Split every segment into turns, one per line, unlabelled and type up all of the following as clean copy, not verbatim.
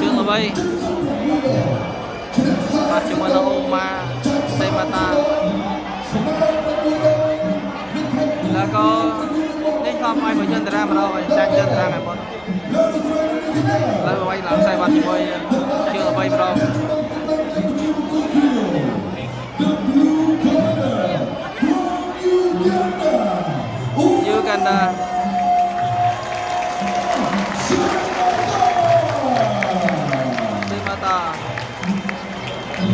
chương là vây và chúng mình là Oma Semata là có nên không ai phải chân ra mà đâu sang chân ra này bọn lấy vây làm sai bạn thì vây chương là vây mà đâu như cần Semata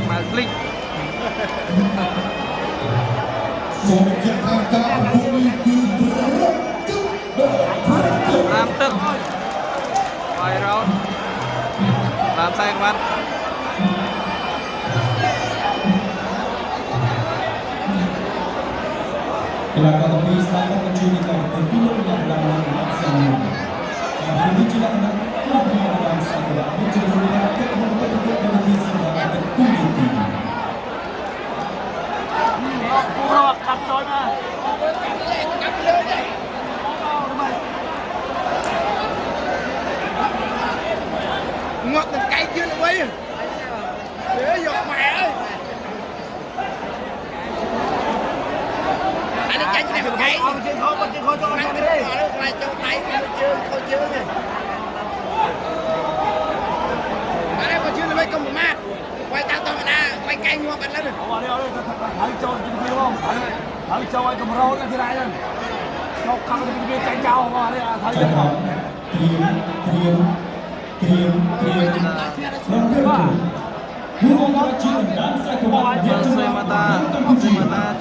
mà click làm tức vài round làm sai các bạn
Kelakar tapi setakat mencurikan terpilih yang dalam laksana. Hari ini tidak ada kelak dalam satu mencurikan kemudian dari sebagai terpilih.
Rồi cặp rồi mà. Ngọt từng cây chưa nó quay. Để giọt mẹ ơi. Anh chạy chạy một cái. Ông chưa thôi cho anh đi. Lại cho tay thôi chưa nè. Ở đây còn chưa là mấy công một mát. Quay tao tao ra, quay canh mua bắn lên rồi. Hãy cho anh kia không? Hãy cho anh cầm rau cái này lên. Nó căng cái kia canh cao mà đây là thấy được không?
Semata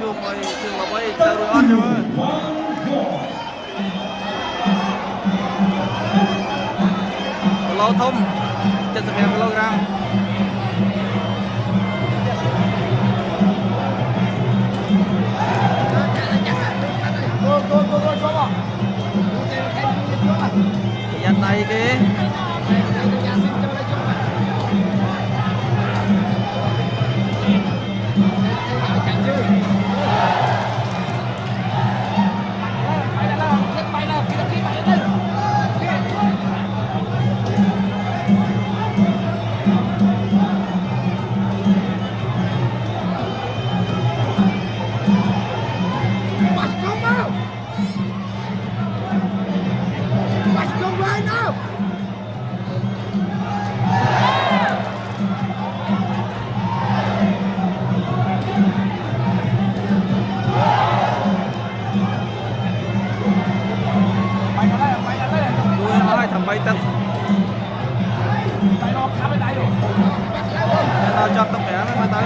chụp với chương là vây tao rồi ăn rồi lô thông 75 kg dắt tay kia bay tật nó cho tập bé mới tới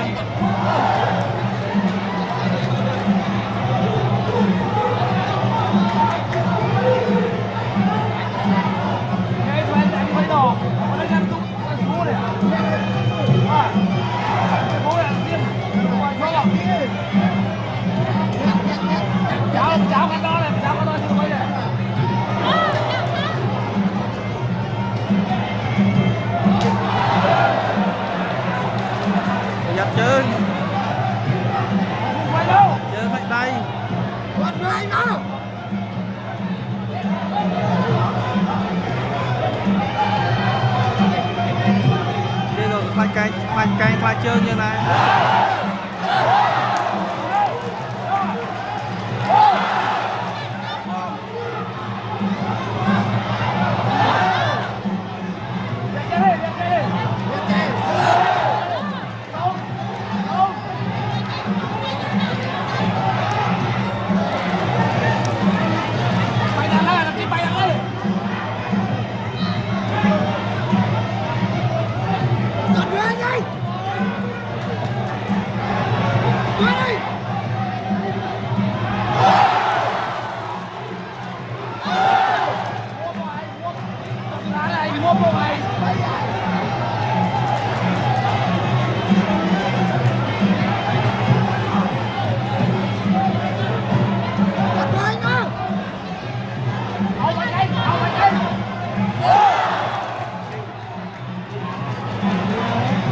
chơi mạnh tay đây rồi khoanh canh khoai chơi như này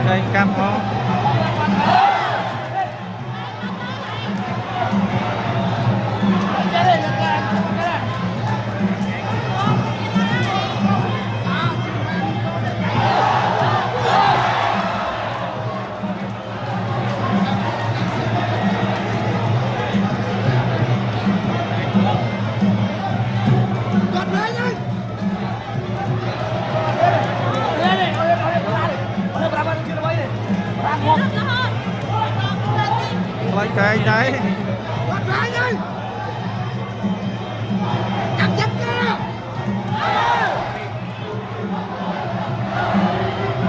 đây cam không Vậy đấy.
Bắt vai đi. Cắt chết kia.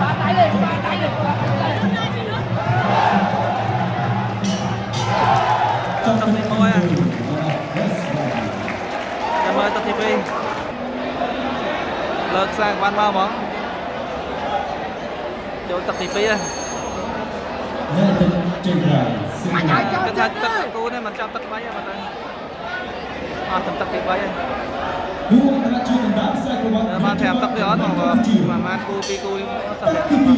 Ba tay đi.
Trong
Tập thì thôi à. Em ơi tập TV. Lợt sang quan mau bóng. Chỗ tập TV á.
Nathan Chandra
Cái thật tập cú này mình chọn tập bay á mà ta. Tập TV bay á.
Ruang terakhir dan dansa akrobat
Bạn thèm tập cái đó mà man cu pi cu tập
TV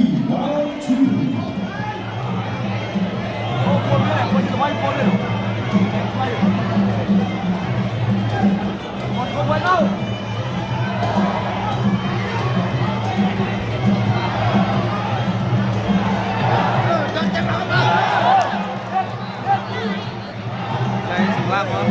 round 2.
Đây sừng lam không?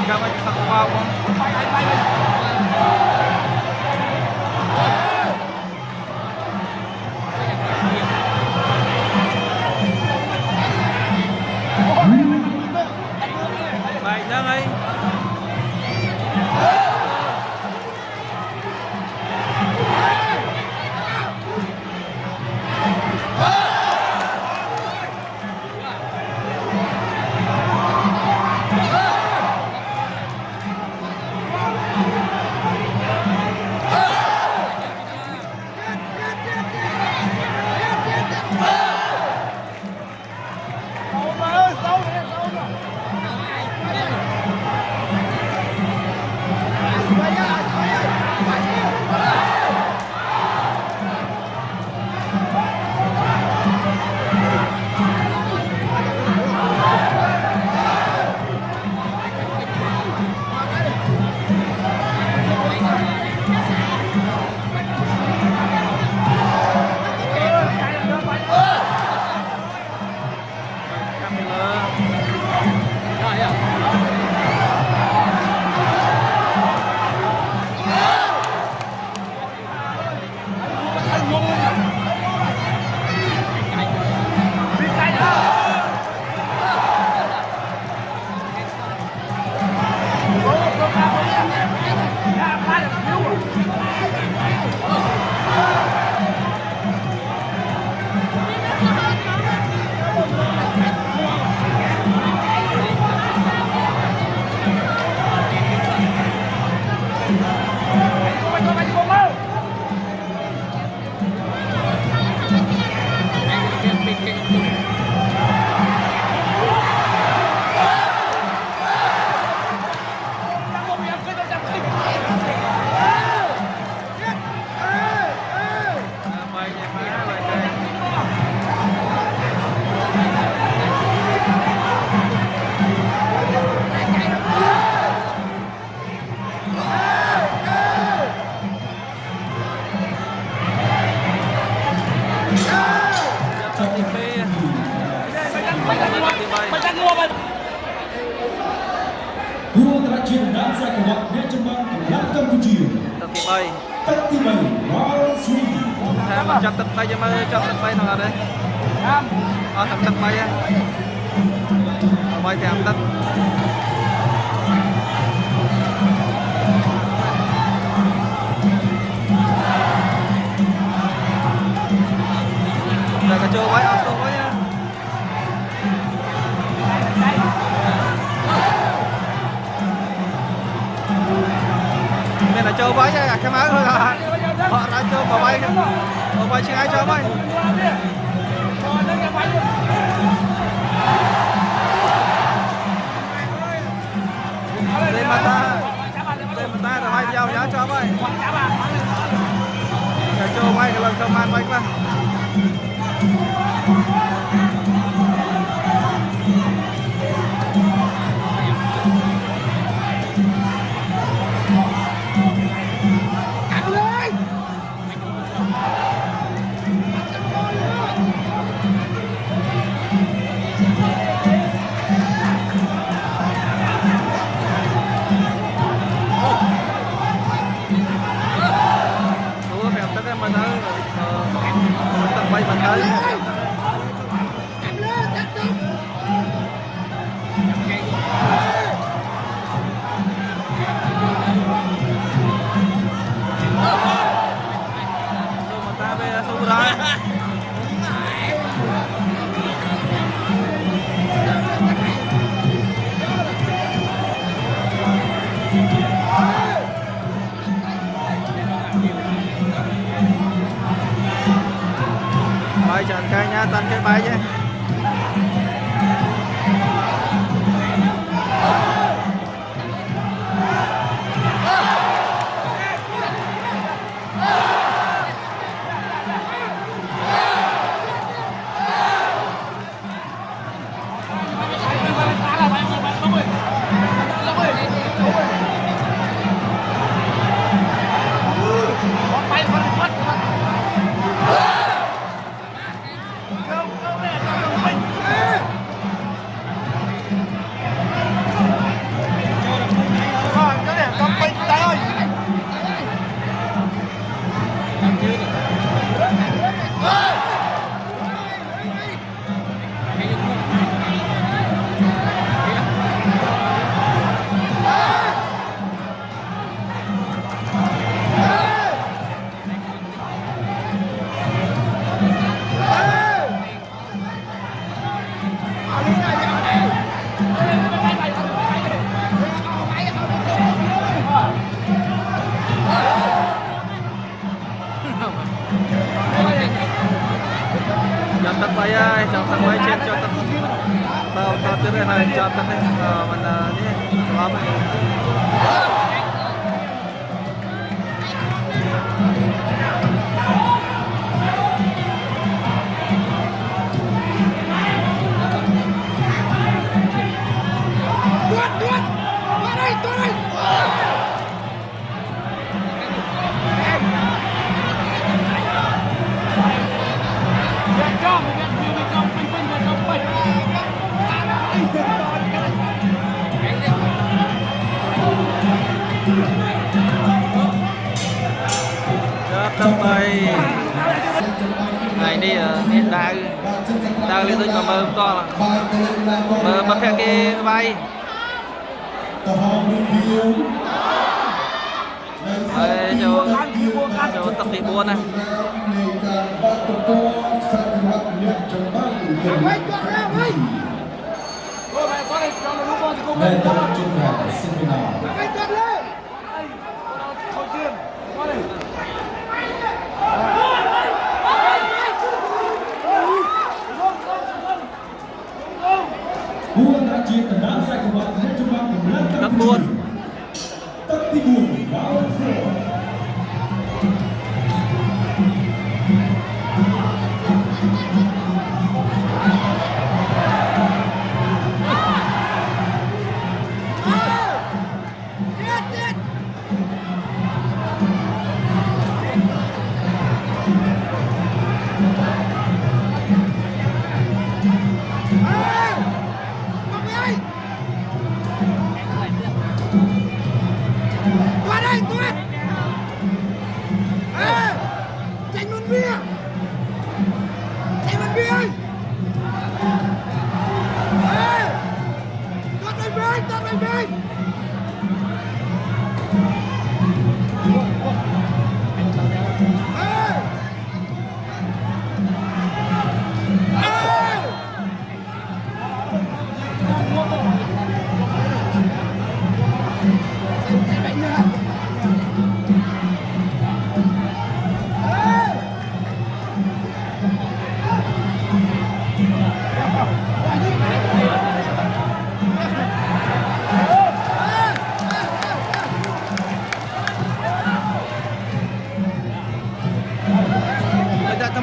Các anh thằng vào không? Vậy đó ấy.
Ruang terakhir dansa akrobat Netjemban Kelangkang 7.
Tập thì bay.
Tertibai round 3.
Theo mình chọn tập bay cho mới chọn tập bay nào đây? Tập bay á. Bay thì tập. Là cái chỗ bay auto bay á. khám áo thôi à họ ra cho bà bay chưa ai cho bay lên mà ta là bay giao giá cho bay cho bay cái lần không man bay qua bay mình tới ta về sâu ra bay chọn cây nha tan cái bay chứ tắt bay ơi, cho tắt bay trên cho tắt tao tiếp bên này cho tắt này mình đi làm tắt bay này đi đào liên tục mà mơ to là mơ theo cái bay cho tập thị buôn này
lên tập trung vào seminar buôn đã chia tận đám sai của bạn lên trong băng cùng lên
cắt buôn
tất ti buồn vào phố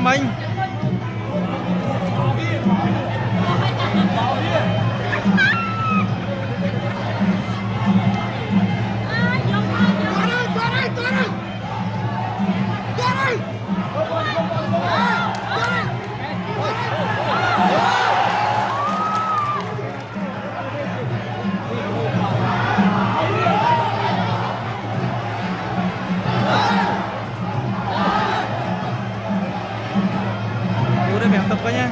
mình udah biar tepatnya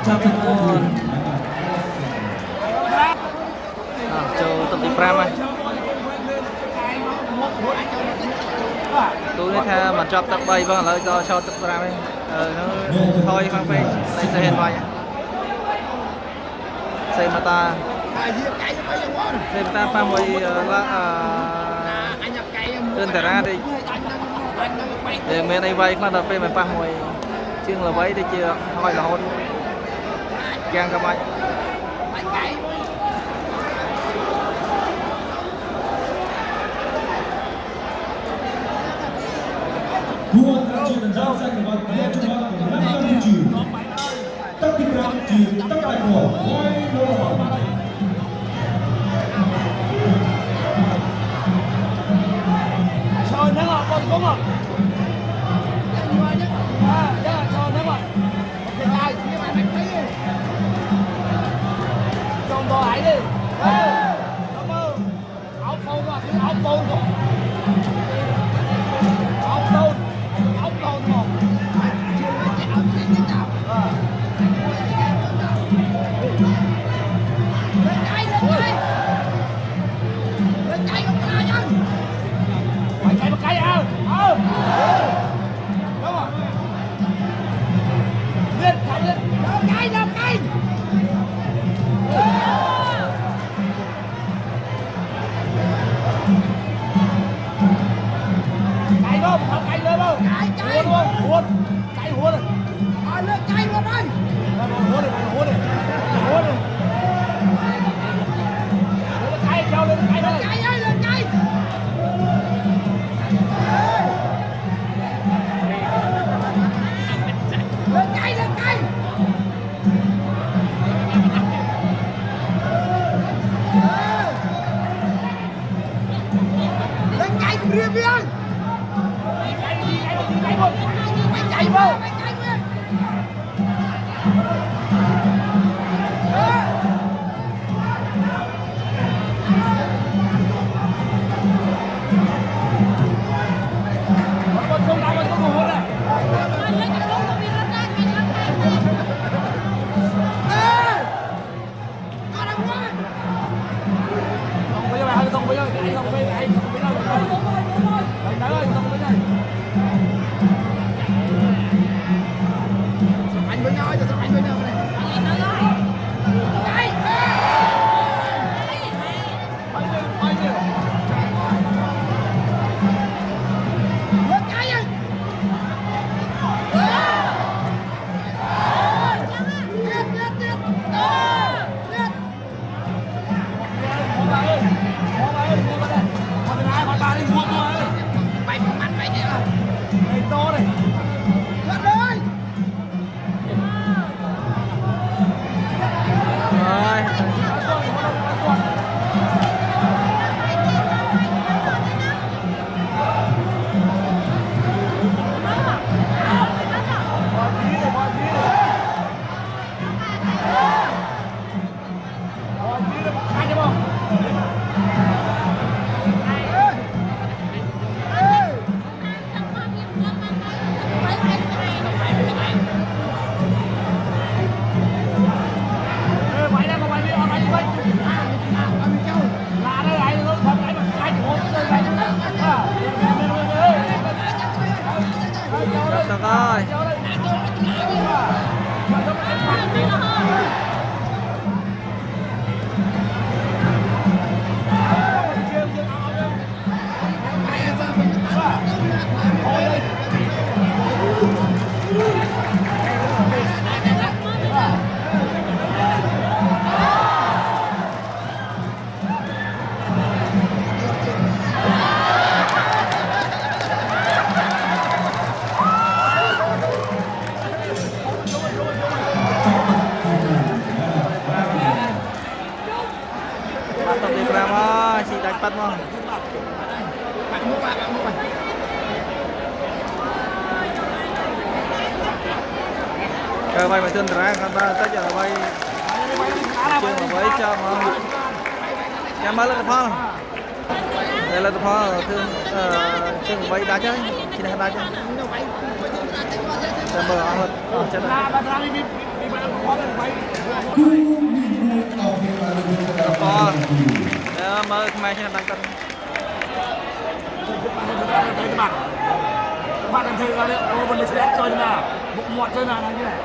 Chào tất cả châu tập đi pram này tôi thấy mà chọc tập bay vâng lại cho tập pram ấy nó thôi khoan phê đây sẽ hiện vai xem mà ta pa mồi là đơn thể ra đi để bên đây vay khoan tập phê mà pa mồi chương là vay đi chưa thôi là hôn gang các bạn
Dua kali menjadi kebat dia cuma menang 7. Tapi berapa tak ada gol.
Trời nắng ạ, con công ạ. Trời nắng ạ. Cái ai kia mà đánh thấy đi. Trong đó ấy đi. Cảm ơn. Áo phâu rồi, áo phâu rồi. Áo phâu. Áo phâu rồi. Không bây giờ, không bây giờ, không bây giờ, không bây giờ, không bây giờ, không bây giờ, không bây giờ,
rồi bắt tập đi drama chị đánh bắt mà cái bay mà thương ra người ta tới giờ là bay chưa mà với cho mà mới lên phong đây là phong thương chưa mà bay đá chơi chỉ là đá chơi bờ hơn chân mới mai cho đăng tân
bạn làm thử là liệu mình sẽ chơi nào bụng ngọt chơi nào như này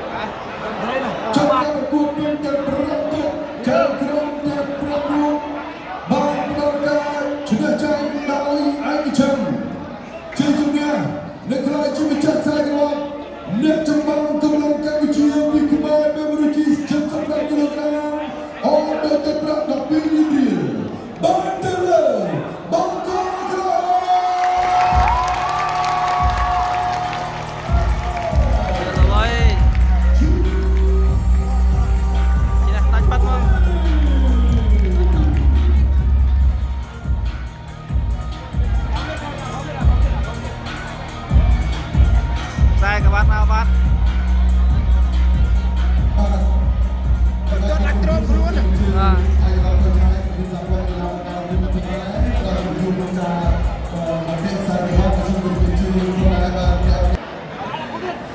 đấy này
Trong các cuộc tuyên truyền berlaku kerana berlaku bangga sudah jadi melalui Aisyah sejumlah negara Cibicak saya net Jepang tolong Cambodia di Kubai memiliki 9 kg orang terberat dan pilih Bandela Bangkok
các bạn nào bắt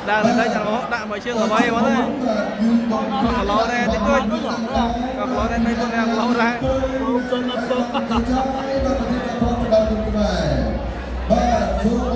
đang lên đây chẳng có đạn mới chưa ở bay món này còn lâu đây tính tôi còn lâu đây mấy con đang lâu ra
But